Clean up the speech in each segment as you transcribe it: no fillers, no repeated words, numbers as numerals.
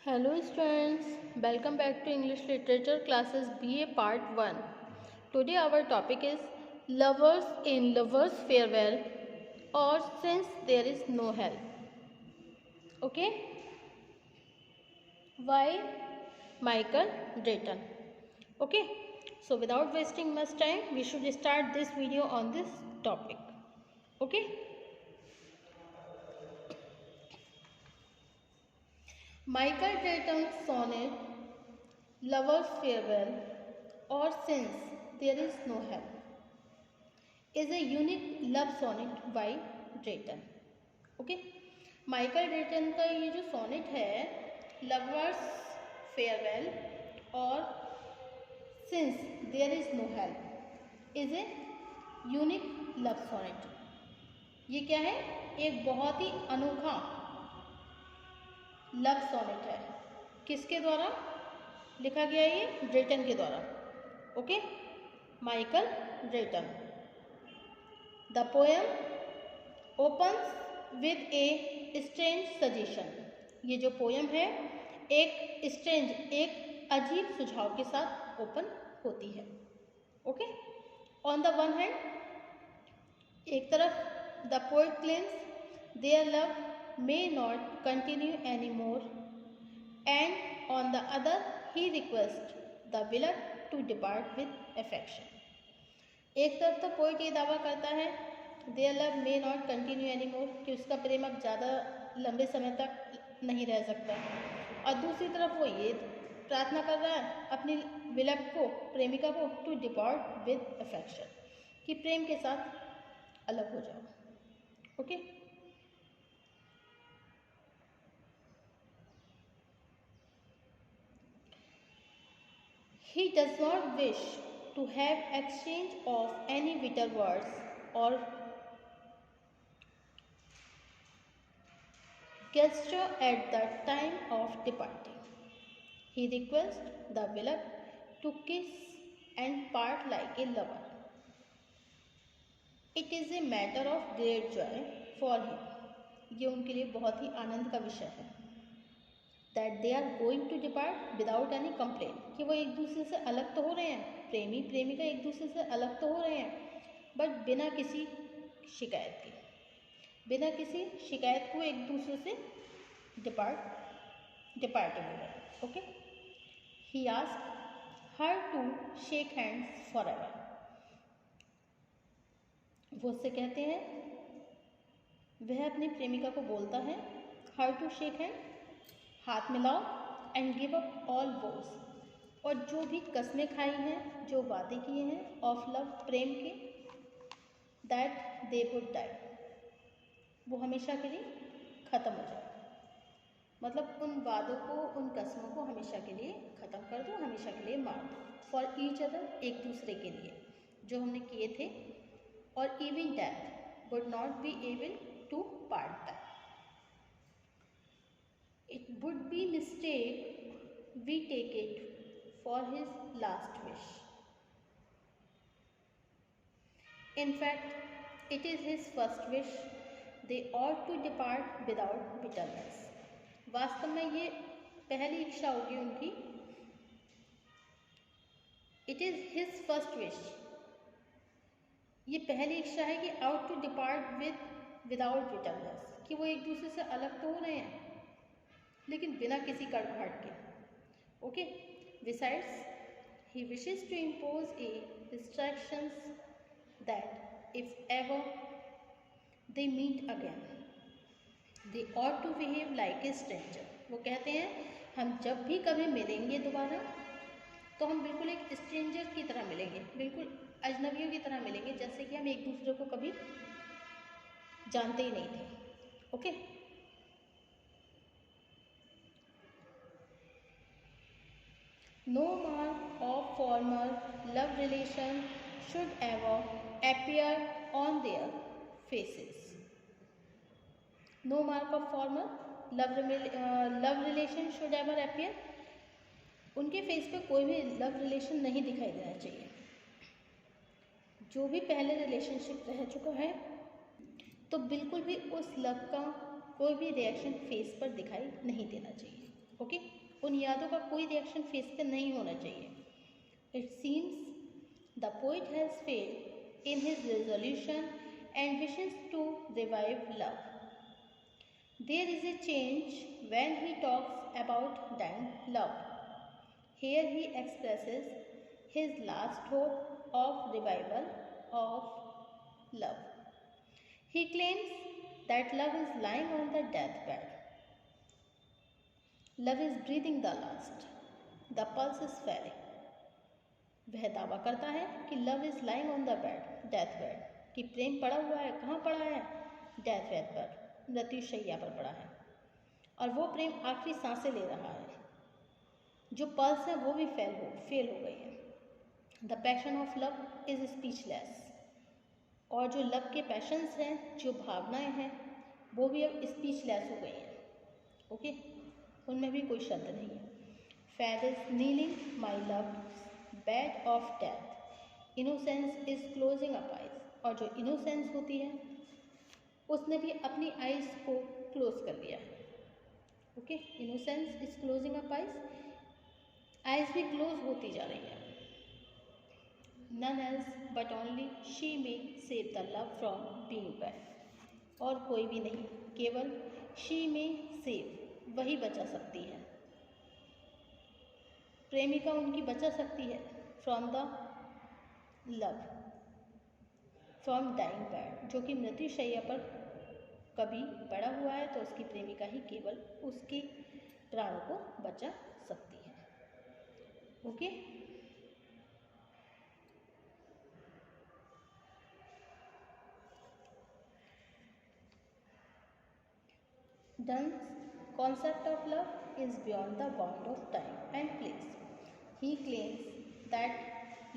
Hello students, welcome back to English Literature classes BA Part 1. Today our topic is Lovers in Lovers Farewell or Since There Is No Help. Okay? By Michael Drayton. Okay? So without wasting much time, we should start this video on this topic. Okay? Michael Drayton's sonnet Lover's Farewell or Since There Is No Help is a unique love sonnet by Drayton. Okay, Michael Drayton का ये जो sonnet है lover's farewell और since there is no help is a unique love sonnet. ये क्या है? एक बहुत ही अनोखा लव सोनेट है। किसके द्वारा लिखा गया? ये ड्रेटन के द्वारा। Okay, Michael Drayton. The poem opens with a strange suggestion. ये जो पोएम है एक स्ट्रेंज, एक अजीब सुझाव के साथ ओपन होती है। Okay, on the one hand, एक तरफ the poet claims their love may not continue anymore, and on the other he requests the villain to depart with affection. एक तरफ तो पोइट ये दावा करता है their love may not continue anymore, कि उसका प्रेम अब ज़्यादा लंबे समय तक नहीं रह सकता, और दूसरी तरफ वो ये प्रार्थना कर रहा है अपनी विलक को, प्रेमिका को, टू डिपार्ट विद अफेक्शन, कि प्रेम के साथ अलग हो जाओ। Okay, He does not wish to have exchange of any bitter words or gesture at the time of departing. He requests the beloved to kiss and part like a lover. It is a matter of great joy for him. ये उनके लिए बहुत ही आनंद का विषय है। That they are going to depart without any complaint, कि वो एक दूसरे से अलग तो हो रहे हैं, प्रेमी प्रेमिका एक दूसरे से अलग तो हो रहे हैं, बट बिना किसी शिकायत के, बिना किसी शिकायत को एक दूसरे से डिपार्टिंग हो रहे हैं। Okay, he asked her to shake hands for ever. वो उससे कहते हैं, वह अपनी प्रेमिका को बोलता है हर टू शेक हैंड, हाथ मिलाओ, and give up all vows, और जो भी कस्में खाई हैं, जो वादे किए हैं ऑफ लव, प्रेम के, दैट दे वुड डाई, वो हमेशा के लिए ख़त्म हो जाए। मतलब उन वादों को, उन कस्मों को हमेशा के लिए ख़त्म कर दो, हमेशा के लिए मार दो। फॉर ईच अदर, एक दूसरे के लिए जो हमने किए थे, और even death would not be able to part that. It would be mistake we take it for his last wish. In fact, it is his first wish. They ought to depart without bitterness. वास्तव में ये पहली इच्छा होगी उनकी। It is his first wish. ये पहली इच्छा है कि out to depart without bitterness, कि वो एक दूसरे से अलग तो हो रहे हैं लेकिन बिना किसी कड़वाहट के। Okay, besides he wishes to impose a restrictions that if ever they meet again they ought to behave like a stranger. वो कहते हैं हम जब भी कभी मिलेंगे दोबारा तो हम बिल्कुल एक स्ट्रेंजर की तरह मिलेंगे, बिल्कुल अजनबियों की तरह मिलेंगे, जैसे कि हम एक दूसरे को कभी जानते ही नहीं थे। Okay, no mark of former love relation should ever appear on their faces. No mark of former love relation should ever appear. उनके फेस पे कोई भी लव रिलेशन नहीं दिखाई देना चाहिए। जो भी पहले रिलेशनशिप रह चुका है तो बिल्कुल भी उस लव का कोई भी रिएक्शन फेस पर दिखाई नहीं देना चाहिए। ओके, इन यादों का कोई रिएक्शन फेस पे नहीं होना चाहिए. It seems the poet has failed in his resolution and wishes to revive love. There is a change when he talks about dying love. Here he expresses his last hope of revival of love. He claims that love is lying on the deathbed. Love is breathing the last. The pulse is failing. वह दावा करता है कि love is lying on the bed, death bed, कि प्रेम पड़ा हुआ है. कहाँ पड़ा है? डेथ बेड पर, मृत्युशैया पर पड़ा है. और वो प्रेम आखिरी सांसें ले रहा है. जो पल्स है वो भी फेल हो गई है. The passion of love is speechless. और जो लव के पैशंस हैं, जो भावनाएं हैं, वो भी अब स्पीचलेस हो गई हैं. ओके, उनमें भी कोई शब्द नहीं है. Faith is kneeling my love bed of death. Innocence is closing up eyes. और जो इनोसेंस होती है उसने भी अपनी आइज को क्लोज कर लिया है. Okay, innocence is closing up eyes. Eyes भी क्लोज होती जा रही है. None else but only she may save the love from being bad. और कोई भी नहीं, केवल शी मे सेव, वही बचा सकती है. प्रेमिका उनकी बचा सकती है from the love, from dying bad. जो कि मृत्युशैया पर कभी पड़ा हुआ है तो उसकी प्रेमिका ही केवल उसके प्राणों को बचा सकती है. Okay, Donne's concept of love is beyond the bound of time and place. He claims that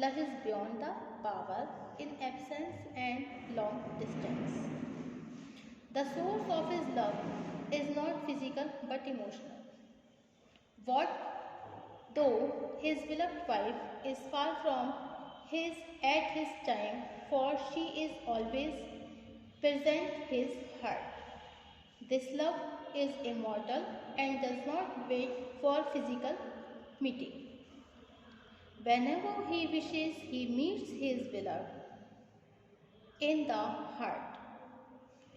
love is beyond the power in absence and long distance. The source of his love is not physical but emotional. What though his beloved wife is far from his at his time, for she is always present his heart. This love is immortal and does not wait for physical meeting. Whenever he wishes, he meets his beloved in the heart.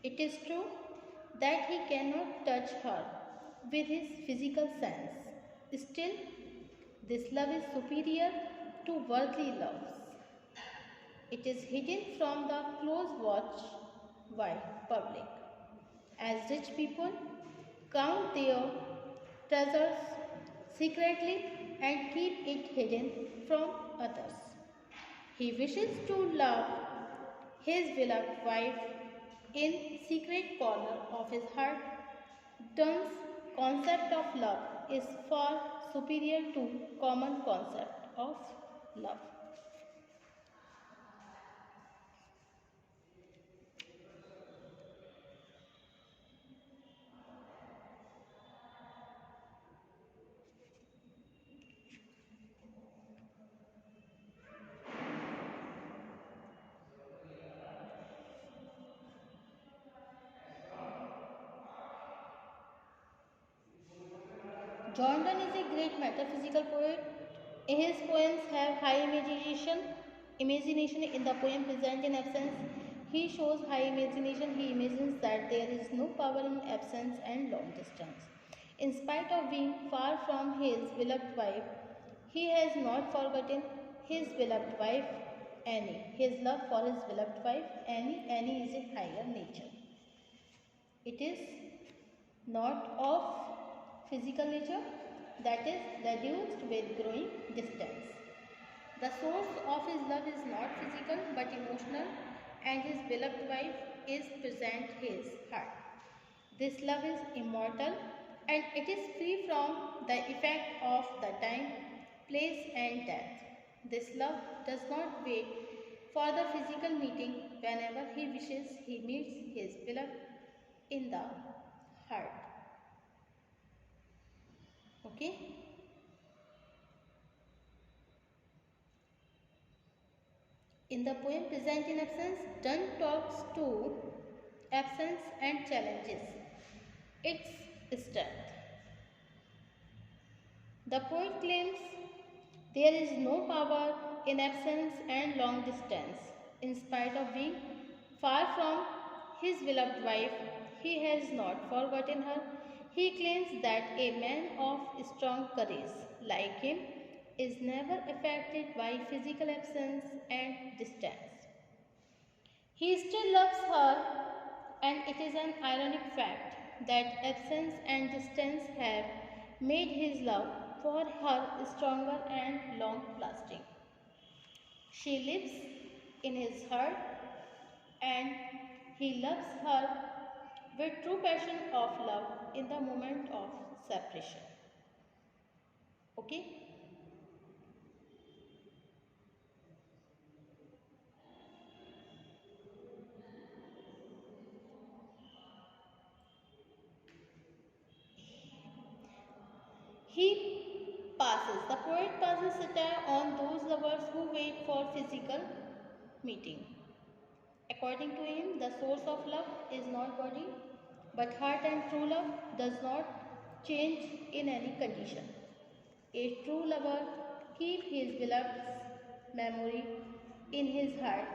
It is true that he cannot touch her with his physical sense. Still, this love is superior to worldly loves. It is hidden from the close watch by public. As rich people count their treasures secretly and keep it hidden from others, he wishes to love his beloved wife in secret corner of his heart. Donne's concept of love is far superior to common concept of love. John Donne is a great metaphysical poet. His poems have high imagination in the poem Present in Absence. He shows high imagination. He imagines that there is no power in absence and long distance. In spite of being far from his beloved wife, he has not forgotten his beloved wife Annie. His love for his beloved wife Annie is a higher nature. It is not of physical nature, that is reduced with growing distance. The source of his love is not physical but emotional, and his beloved wife is present his heart. This love is immortal and it is free from the effect of the time, place and death. This love does not wait for the physical meeting. Whenever he wishes, he meets his beloved in the heart. Okay. In the poem Present in Absence, Donne talks to absence and challenges its strength. The poet claims there is no power in absence and long distance. In spite of being far from his beloved wife, he has not forgotten her. He claims that a man of strong courage, like him, is never affected by physical absence and distance. He still loves her, and it is an ironic fact that absence and distance have made his love for her stronger and long lasting. She lives in his heart, and he loves her with true passion of love in the moment of separation. Okay? The poet passes satire on those lovers who wait for physical meeting. According to him, the source of love is not body, but heart, and true love does not change in any condition. A true lover keeps his beloved's memory in his heart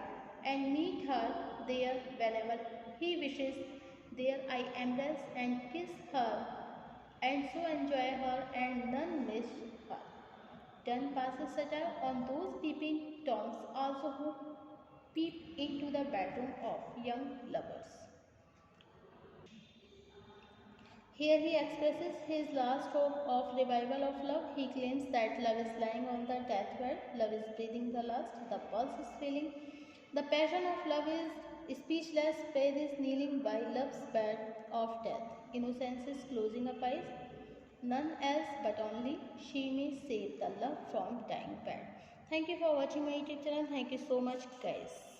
and meet her there whenever he wishes. There I embrace and kiss her and so enjoy her and none miss her. Then passes satire on those peeping toms also who peep into the bedroom of young lovers. Here he expresses his last hope of revival of love. He claims that love is lying on the deathbed, love is breathing the last, the pulse is failing. The passion of love is speechless, faith is kneeling by love's bed of death. Innocence is closing up eyes. None else but only she may save the love from dying bed. Thank you for watching my YouTube channel. Thank you so much, guys.